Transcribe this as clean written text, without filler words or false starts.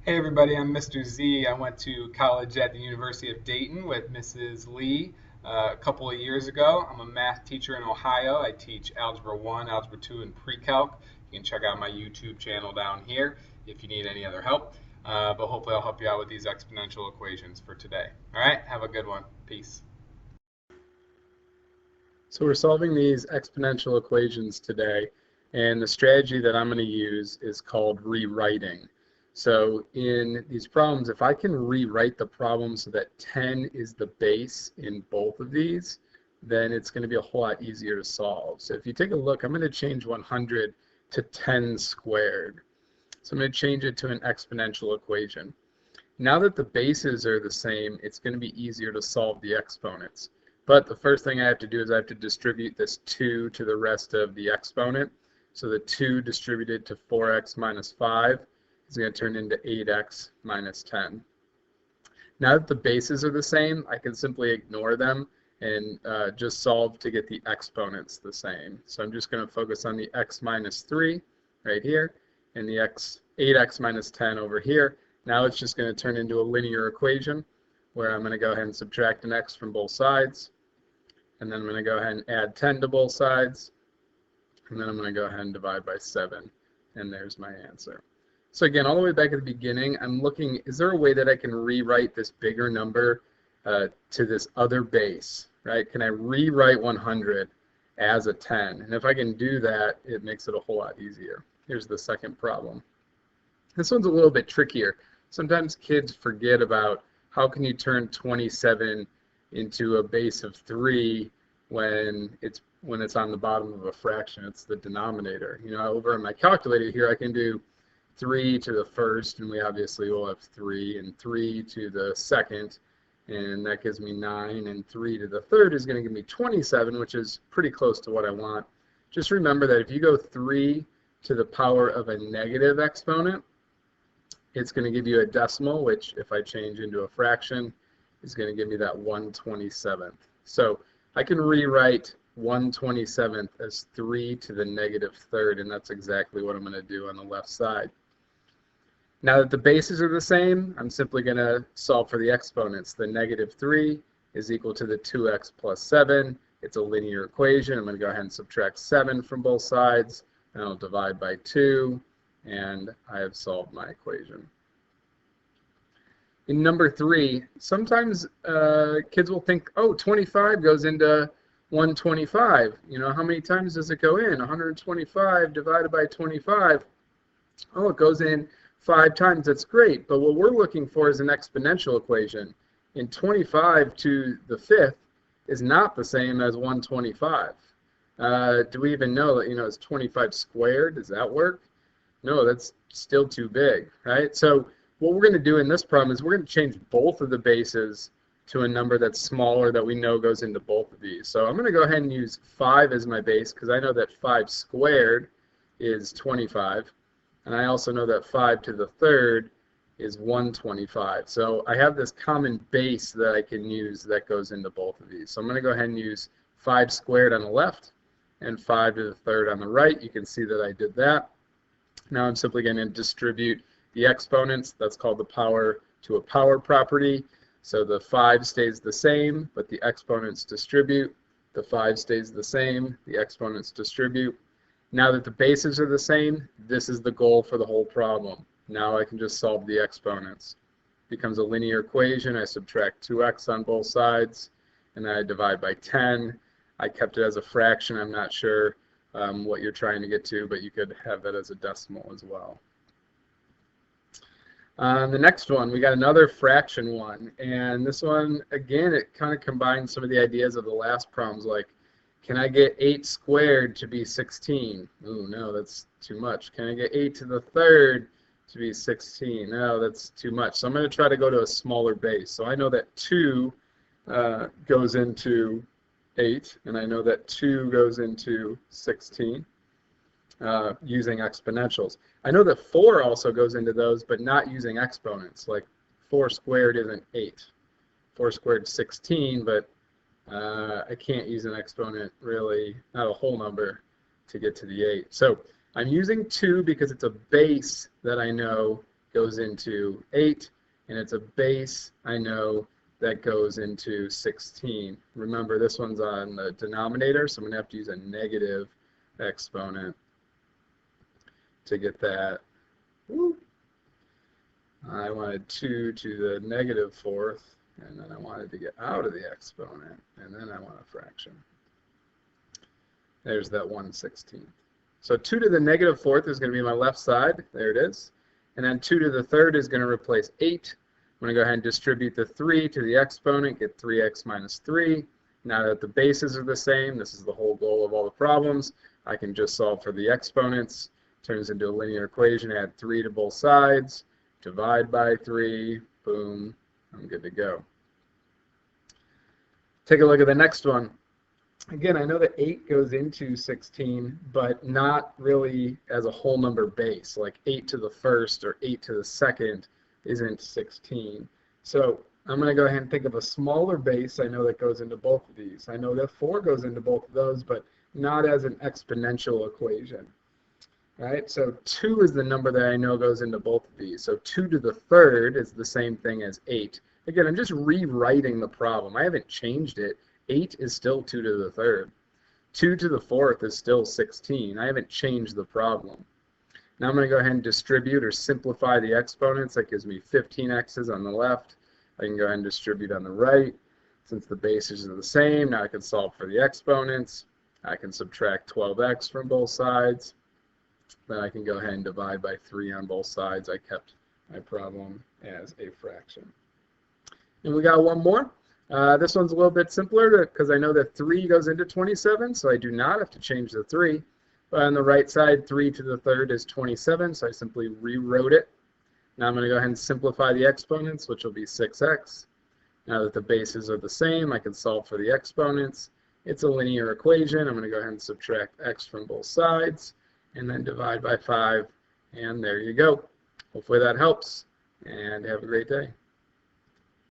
Hey everybody, I'm Mr. Z. I went to college at the University of Dayton with Mrs. Lee a couple of years ago. I'm a math teacher in Ohio. I teach Algebra 1, Algebra 2, and Pre-Calc. You can check out my YouTube channel down here if you need any other help. But hopefully I'll help you out with these exponential equations for today. All right, have a good one. Peace. So we're solving these exponential equations today, and the strategy that I'm going to use is called rewriting. So in these problems, if I can rewrite the problem so that 10 is the base in both of these, then it's going to be a whole lot easier to solve. So if you take a look, I'm going to change 100 to 10 squared. So I'm going to change it to an exponential equation. Now that the bases are the same, it's going to be easier to solve the exponents. But the first thing I have to do is I have to distribute this 2 to the rest of the exponent. So the 2 distributed to 4x minus 5 is going to turn into 8x minus 10. Now that the bases are the same, I can simply ignore them and just solve to get the exponents the same. So I'm just going to focus on the x minus 3 right here and the 8x minus 10 over here. Now it's just going to turn into a linear equation where I'm going to go ahead and subtract an x from both sides. And then I'm going to go ahead and add 10 to both sides. And then I'm going to go ahead and divide by 7. And there's my answer. So again, all the way back at the beginning, I'm looking, is there a way that I can rewrite this bigger number to this other base, right? Can I rewrite 100 as a 10? And if I can do that, it makes it a whole lot easier. Here's the second problem. This one's a little bit trickier. Sometimes kids forget about how can you turn 27 into a base of 3 when it's on the bottom of a fraction. It's the denominator. You know, over in my calculator here, I can do 3 to the first, and we obviously will have 3, and 3 to the second, and that gives me 9, and 3 to the third is going to give me 27, which is pretty close to what I want. Just remember that if you go 3 to the power of a negative exponent, it's going to give you a decimal, which if I change into a fraction, is going to give me that 1/27th. So I can rewrite 1/27th as 3 to the negative third, and that's exactly what I'm going to do on the left side. Now that the bases are the same, I'm simply going to solve for the exponents. The negative 3 is equal to the 2x plus 7. It's a linear equation. I'm going to go ahead and subtract 7 from both sides, and I'll divide by 2, and I have solved my equation. In number 3, sometimes kids will think, oh, 25 goes into 125. You know, how many times does it go in? 125 divided by 25. Oh, it goes in 5 times. That's great. But what we're looking for is an exponential equation. And 25 to the 5th is not the same as 125. Do we even know that, you know, it's 25 squared? Does that work? No, that's still too big, right? So what we're going to do in this problem is we're going to change both of the bases to a number that's smaller that we know goes into both of these. So I'm going to go ahead and use 5 as my base because I know that 5 squared is 25. And I also know that 5 to the third is 125. So I have this common base that I can use that goes into both of these. So I'm going to go ahead and use 5 squared on the left and 5 to the third on the right. You can see that I did that. Now I'm simply going to distribute the exponents. That's called the power to a power property. So the 5 stays the same, but the exponents distribute. The 5 stays the same, the exponents distribute. Now that the bases are the same, this is the goal for the whole problem. Now I can just solve the exponents. It becomes a linear equation. I subtract 2x on both sides, and then I divide by 10. I kept it as a fraction. I'm not sure what you're trying to get to, but you could have that as a decimal as well. The next one, we got another fraction one, and this one, again, it kind of combines some of the ideas of the last problems, like, can I get 8 squared to be 16? Ooh, no, that's too much. Can I get 8 to the third to be 16? No, that's too much. So I'm going to try to go to a smaller base. So I know that 2 goes into 8, and I know that 2 goes into 16. Using exponentials. I know that 4 also goes into those, but not using exponents. Like 4 squared isn't 8. 4 squared is 16, but I can't use an exponent, really, not a whole number, to get to the 8. So I'm using 2 because it's a base that I know goes into 8, and it's a base, I know, that goes into 16. Remember, this one's on the denominator, so I'm going to have to use a negative exponent to get that. Woo. I wanted 2 to the negative fourth, and then I wanted to get out of the exponent, and then I want a fraction. There's that 1/16. So 2 to the negative fourth is going to be my left side. There it is. And then 2 to the third is going to replace 8. I'm going to go ahead and distribute the 3 to the exponent, get 3x minus 3. Now that the bases are the same, this is the whole goal of all the problems, I can just solve for the exponents. Turns into a linear equation, add 3 to both sides, divide by 3, boom, I'm good to go. Take a look at the next one. Again, I know that 8 goes into 16, but not really as a whole number base, like 8 to the first or 8 to the second isn't 16. So I'm going to go ahead and think of a smaller base I know that goes into both of these. I know that 4 goes into both of those, but not as an exponential equation. Right? So 2 is the number that I know goes into both of these. So 2 to the third is the same thing as 8. Again, I'm just rewriting the problem. I haven't changed it. 8 is still 2 to the third. 2 to the fourth is still 16. I haven't changed the problem. Now I'm going to go ahead and distribute or simplify the exponents. That gives me 15x's on the left. I can go ahead and distribute on the right. Since the bases are the same, now I can solve for the exponents. I can subtract 12x from both sides. Then I can go ahead and divide by 3 on both sides. I kept my problem as a fraction. And we got one more. This one's a little bit simpler because I know that 3 goes into 27, so I do not have to change the 3. But on the right side, 3 to the third is 27, so I simply rewrote it. Now I'm going to go ahead and simplify the exponents, which will be 6x. Now that the bases are the same, I can solve for the exponents. It's a linear equation. I'm going to go ahead and subtract x from both sides, and then divide by 5, and there you go. Hopefully that helps, and have a great day.